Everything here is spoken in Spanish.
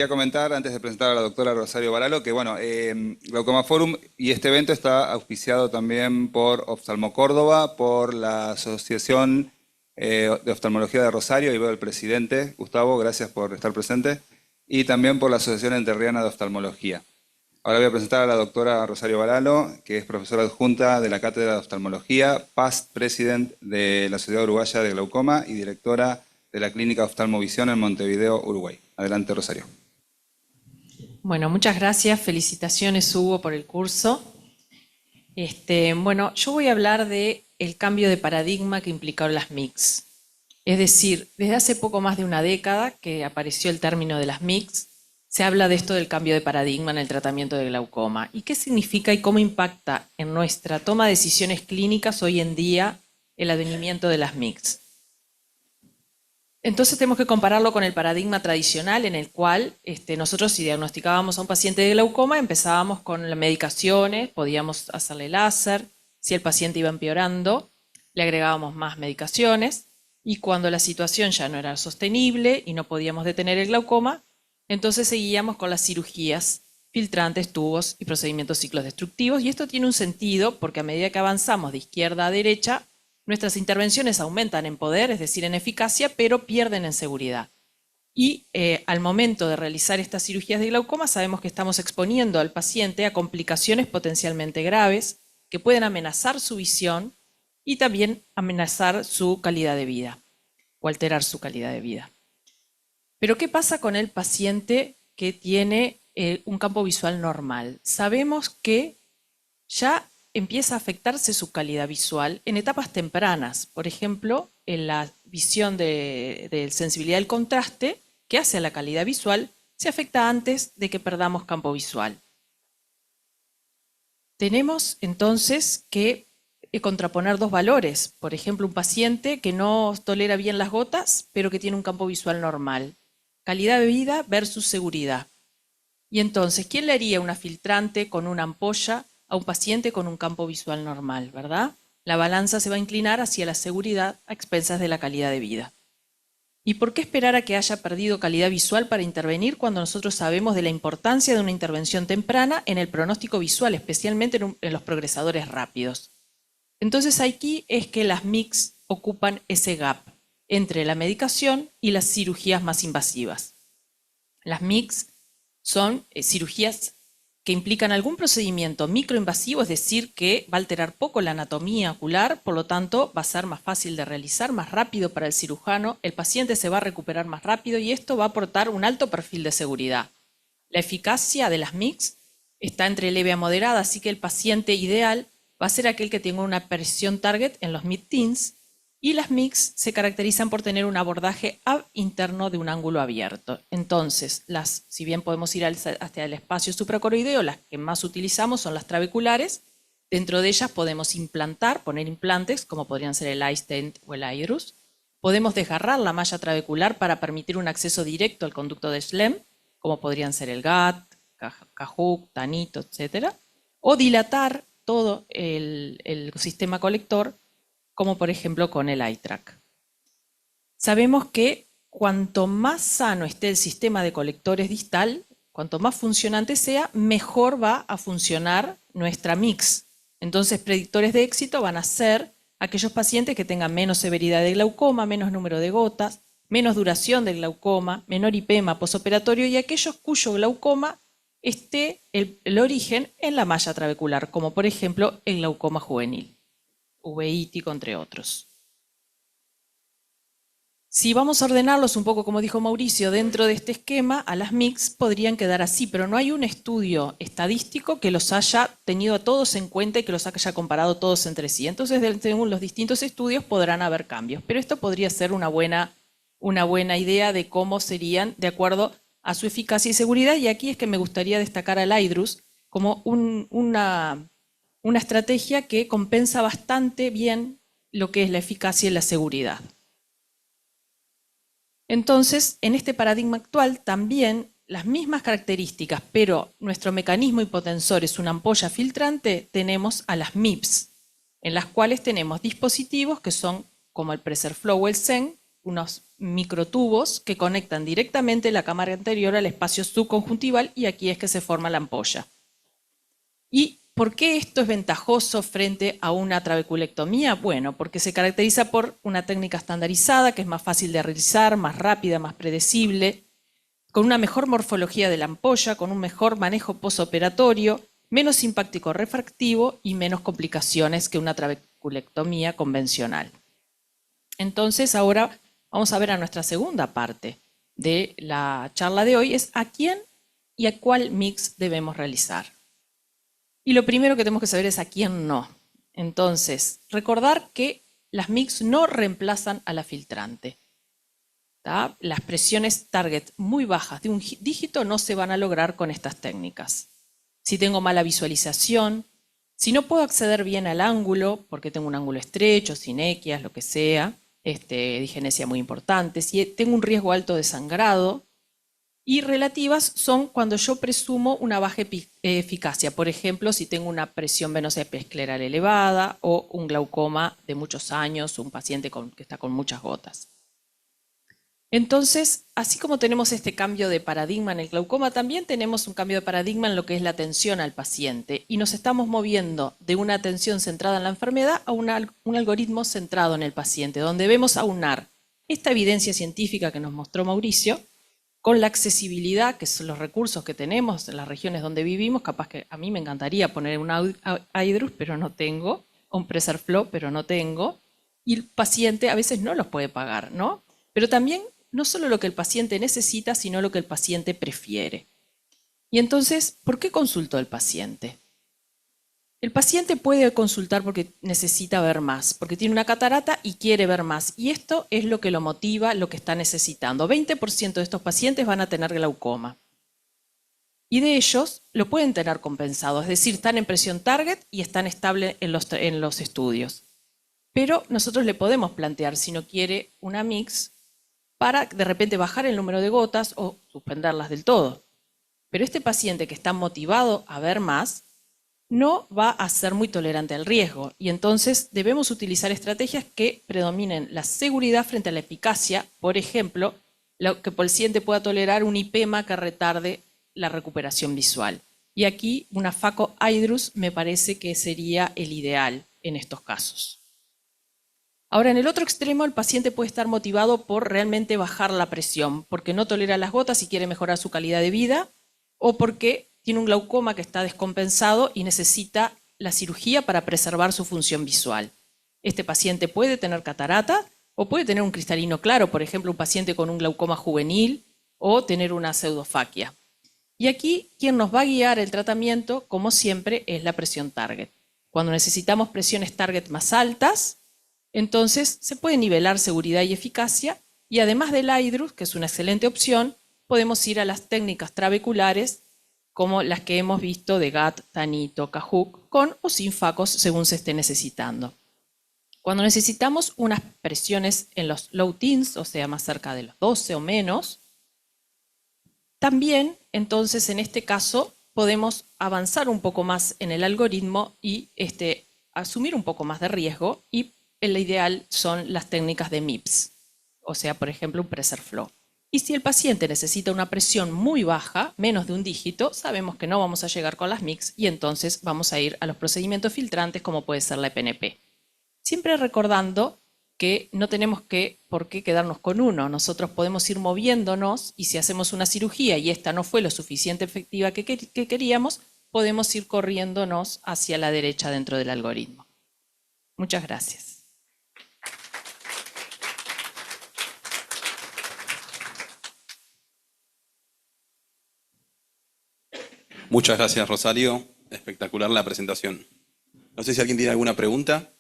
quería comentar, antes de presentar a la doctora Rosario Varalo, que bueno, Glaucoma Forum y este evento está auspiciado también por Oftalmo Córdoba, por la Asociación de Oftalmología de Rosario, y veo al presidente, Gustavo, gracias por estar presente, y también por la Asociación Enterriana de Oftalmología. Ahora voy a presentar a la doctora Rosario Varalo, que es profesora adjunta de la Cátedra de Oftalmología, past president de la Sociedad Uruguaya de Glaucoma y directora de la Clínica Oftalmovisión en Montevideo, Uruguay. Adelante, Rosario. Bueno, muchas gracias. Felicitaciones, Hugo, por el curso. Bueno, yo voy a hablar del cambio de paradigma que implicaron las MICs. Es decir, desde hace poco más de una década que apareció el término de las MICs, se habla de esto del cambio de paradigma en el tratamiento de glaucoma. ¿Y qué significa y cómo impacta en nuestra toma de decisiones clínicas hoy en día el advenimiento de las MICs? Entonces tenemos que compararlo con el paradigma tradicional en el cual nosotros, si diagnosticábamos a un paciente de glaucoma, empezábamos con las medicaciones, podíamos hacerle láser. Si el paciente iba empeorando, le agregábamos más medicaciones, y cuando la situación ya no era sostenible y no podíamos detener el glaucoma, entonces seguíamos con las cirugías, filtrantes, tubos y procedimientos ciclodestructivos. Y esto tiene un sentido porque a medida que avanzamos de izquierda a derecha, nuestras intervenciones aumentan en poder, es decir, en eficacia, pero pierden en seguridad. Y al momento de realizar estas cirugías de glaucoma sabemos que estamos exponiendo al paciente a complicaciones potencialmente graves que pueden amenazar su visión y también amenazar su calidad de vida o alterar su calidad de vida. Pero ¿qué pasa con el paciente que tiene un campo visual normal? Sabemos que ya empieza a afectarse su calidad visual en etapas tempranas. Por ejemplo, en la visión de sensibilidad del contraste, que hace a la calidad visual, se afecta antes de que perdamos campo visual. Tenemos entonces que contraponer dos valores. Por ejemplo, un paciente que no tolera bien las gotas, pero que tiene un campo visual normal. Calidad de vida versus seguridad. Y entonces, ¿quién le haría una filtrante con una ampolla a un paciente con un campo visual normal, verdad? La balanza se va a inclinar hacia la seguridad a expensas de la calidad de vida. ¿Y por qué esperar a que haya perdido calidad visual para intervenir cuando nosotros sabemos de la importancia de una intervención temprana en el pronóstico visual, especialmente en los progresadores rápidos? Entonces aquí es que las MICs ocupan ese gap entre la medicación y las cirugías más invasivas. Las MICs son cirugías que implican algún procedimiento microinvasivo, es decir, que va a alterar poco la anatomía ocular, por lo tanto va a ser más fácil de realizar, más rápido para el cirujano, el paciente se va a recuperar más rápido y esto va a aportar un alto perfil de seguridad. La eficacia de las MICs está entre leve a moderada, así que el paciente ideal va a ser aquel que tenga una presión target en los mid-teens, y las MICs se caracterizan por tener un abordaje interno de un ángulo abierto. Entonces, si bien podemos ir hasta el espacio supracoroideo, las que más utilizamos son las trabeculares. Dentro de ellas podemos poner implantes, como podrían ser el iStent o el iRus. Podemos desgarrar la malla trabecular para permitir un acceso directo al conducto de Schlemm, como podrían ser el GAT, Cajuc, Tanito, etc. O dilatar todo el sistema colector, como por ejemplo con el iTrack. Sabemos que cuanto más sano esté el sistema de colectores distal, cuanto más funcionante sea, mejor va a funcionar nuestra MICs. Entonces, predictores de éxito van a ser aquellos pacientes que tengan menos severidad de glaucoma, menos número de gotas, menos duración del glaucoma, menor IPEMA posoperatorio, y aquellos cuyo glaucoma esté el origen en la malla trabecular, como por ejemplo el glaucoma juvenil, uveítico, entre otros. Si vamos a ordenarlos un poco, como dijo Mauricio, dentro de este esquema, a las MICs podrían quedar así, pero no hay un estudio estadístico que los haya tenido a todos en cuenta y que los haya comparado todos entre sí. Entonces, según los distintos estudios podrán haber cambios, pero esto podría ser una buena idea de cómo serían de acuerdo a su eficacia y seguridad, y aquí es que me gustaría destacar al iDRUS como una estrategia que compensa bastante bien lo que es la eficacia y la seguridad. Entonces, en este paradigma actual también las mismas características, pero nuestro mecanismo hipotensor es una ampolla filtrante, tenemos a las MIPS, en las cuales tenemos dispositivos que son como el PreserFlow o el SEN, unos microtubos que conectan directamente la cámara anterior al espacio subconjuntival y aquí es que se forma la ampolla. ¿Y por qué esto es ventajoso frente a una trabeculectomía? Bueno, porque se caracteriza por una técnica estandarizada que es más fácil de realizar, más rápida, más predecible, con una mejor morfología de la ampolla, con un mejor manejo postoperatorio, menos impacto refractivo y menos complicaciones que una trabeculectomía convencional. Entonces ahora vamos a ver a nuestra segunda parte de la charla de hoy, es a quién y a cuál mix debemos realizar. Y lo primero que tenemos que saber es a quién no. Entonces, recordar que las mix no reemplazan a la filtrante. ¿Tá? Las presiones target muy bajas de un dígito no se van a lograr con estas técnicas. Si tengo mala visualización, si no puedo acceder bien al ángulo, porque tengo un ángulo estrecho, sinequias, lo que sea, digenesia muy importante, si tengo un riesgo alto de sangrado, y relativas son cuando yo presumo una baja eficacia. Por ejemplo, si tengo una presión venosa escleral elevada o un glaucoma de muchos años, un paciente que está con muchas gotas. Entonces, así como tenemos este cambio de paradigma en el glaucoma, también tenemos un cambio de paradigma en lo que es la atención al paciente. Y nos estamos moviendo de una atención centrada en la enfermedad a un algoritmo centrado en el paciente, donde debemos aunar esta evidencia científica que nos mostró Mauricio con la accesibilidad, que son los recursos que tenemos en las regiones donde vivimos. Capaz que a mí me encantaría poner un iDRUS, pero no tengo, o un PreserFlow, pero no tengo, y el paciente a veces no los puede pagar, ¿no? Pero también no solo lo que el paciente necesita, sino lo que el paciente prefiere. Y entonces, ¿por qué consultó el paciente? El paciente puede consultar porque necesita ver más, porque tiene una catarata y quiere ver más. Y esto es lo que lo motiva, lo que está necesitando. 20% de estos pacientes van a tener glaucoma. Y de ellos lo pueden tener compensado, es decir, están en presión target y están estables en los estudios. Pero nosotros le podemos plantear, si no quiere, una mix para de repente bajar el número de gotas o suspenderlas del todo. Pero este paciente que está motivado a ver más, no va a ser muy tolerante al riesgo y entonces debemos utilizar estrategias que predominen la seguridad frente a la eficacia, por ejemplo, que el paciente pueda tolerar un IPEMA que retarde la recuperación visual. Y aquí una Phaco iDRUS me parece que sería el ideal en estos casos. Ahora, en el otro extremo, el paciente puede estar motivado por realmente bajar la presión, porque no tolera las gotas y quiere mejorar su calidad de vida, o porque tiene un glaucoma que está descompensado y necesita la cirugía para preservar su función visual. Este paciente puede tener catarata o puede tener un cristalino claro, por ejemplo, un paciente con un glaucoma juvenil o tener una pseudofaquia. Y aquí, quien nos va a guiar el tratamiento, como siempre, es la presión target. Cuando necesitamos presiones target más altas, entonces se puede nivelar seguridad y eficacia, y además del iDRUS, que es una excelente opción, podemos ir a las técnicas trabeculares como las que hemos visto de GAT, Tanito, Cajuc, con o sin facos según se esté necesitando. Cuando necesitamos unas presiones en los low teens, o sea, más cerca de los 12 o menos, también, entonces, en este caso, podemos avanzar un poco más en el algoritmo y asumir un poco más de riesgo, y el ideal son las técnicas de MIPS, o sea, por ejemplo, un PreserFlow. Y si el paciente necesita una presión muy baja, menos de un dígito, sabemos que no vamos a llegar con las MICS y entonces vamos a ir a los procedimientos filtrantes como puede ser la EPNP. Siempre recordando que no tenemos por qué quedarnos con uno. Nosotros podemos ir moviéndonos y si hacemos una cirugía y esta no fue lo suficiente efectiva que queríamos, podemos ir corriéndonos hacia la derecha dentro del algoritmo. Muchas gracias. Muchas gracias, Rosario. Espectacular la presentación. No sé si alguien tiene alguna pregunta.